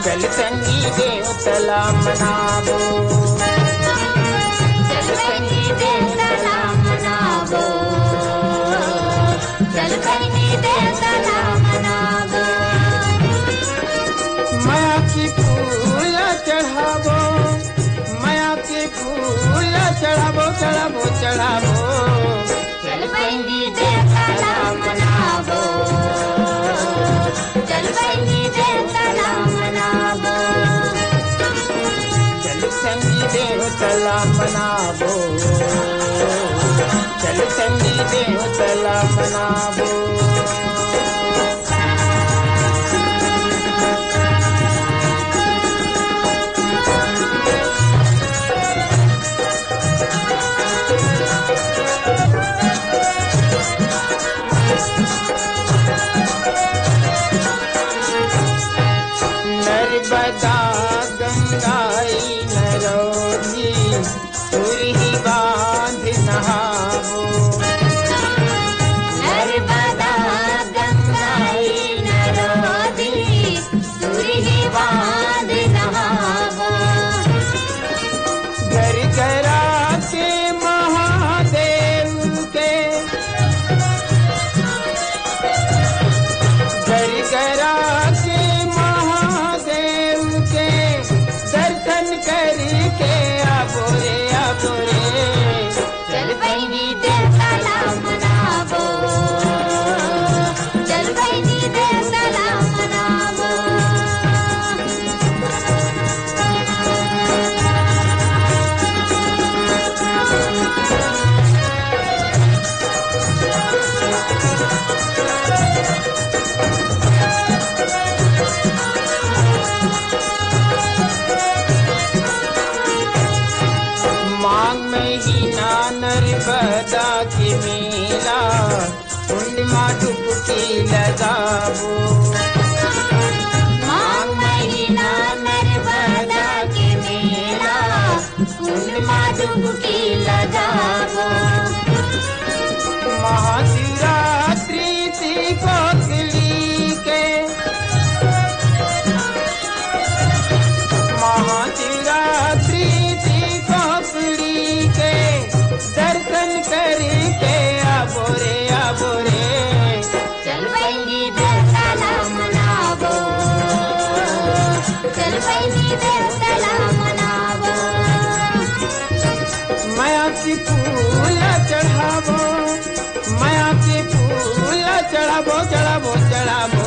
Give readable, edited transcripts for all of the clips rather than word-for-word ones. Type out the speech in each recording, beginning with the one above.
चल संगी देवतला मनावो, चल संगी देवतला मनावो, चल संगी देवतला मनावो। माया की फूल चढ़ावो, माया की फूल चढ़ावो चढ़ावो चढ़ावो। चल संगी देवतला मनावो, चल संगी देवतला मनावो, चल संगी देवतला मनावो, चल संगी देवतला मनावो। नर्मदा गंगाई नरोधी तुरही बांध नहावो, नर्मदा गंगाई नरोधी तुरही बांध नहावो। घर करा के महादेव के, घर करा के महादेव के दर्शन करके आबो रे आबो रे। चल संगी देवतला मनावो, चल संगी देवतला मनावो। मांग महीना नर्मदा की मेला, कुंड में डुबकी लगावो, माघ महीना नर्मदा के मेला, कुंड में डुबकी लगावो। महाशिवरात्रि थी कोकिली के, महाशिवरात्रि थी कोकिली के दर्शन करके आबो रे आबो रे। चल संगी देवतला मनावो, चल संगी देवतला मनावो। माया की फूल चढ़ावो, माया की फूल चढ़ावो चढ़ावो चढ़ावो।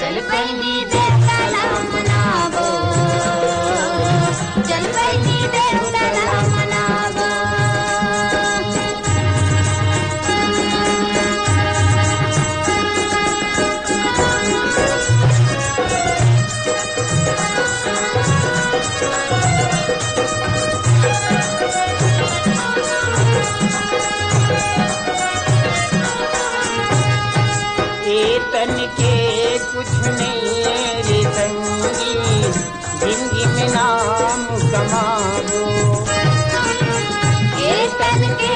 चल संगी देवतला मनावो, चल संगी देवतला मनावो। तन के कुछ नहीं है रे संगी, जिंदगी में नाम कमावो। ये तन के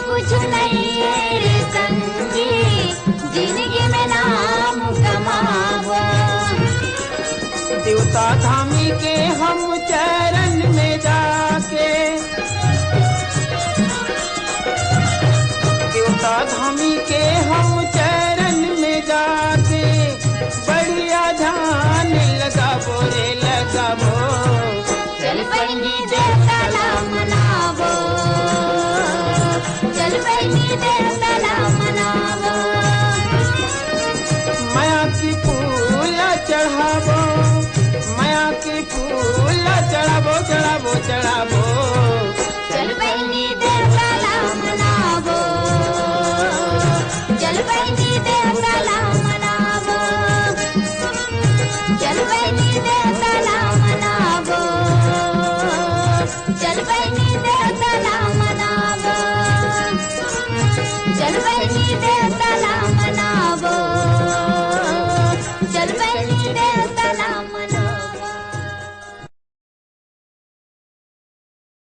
कुछ नहीं है रे संगी, जिंदगी में नाम कमावो। देवता धामी के हम चरण में जाके, देवता धामी के हम चरण में जाके बढ़िया ध्यान लगावो रे लगावो। चल संगी देवतला मनावो, चल संगी देवतला मनावो। माया की फूल चढ़ावो, माया की फूल चढ़ावो चढ़ावो चढ़ावो। चल संगी देवतला मनावो, चल संगी देवतला मनावो, चल संगी देवतला मनावो, चल संगी देवतला मनावो, चल संगी देवतला मनावो, चल संगी देवतला मनावो।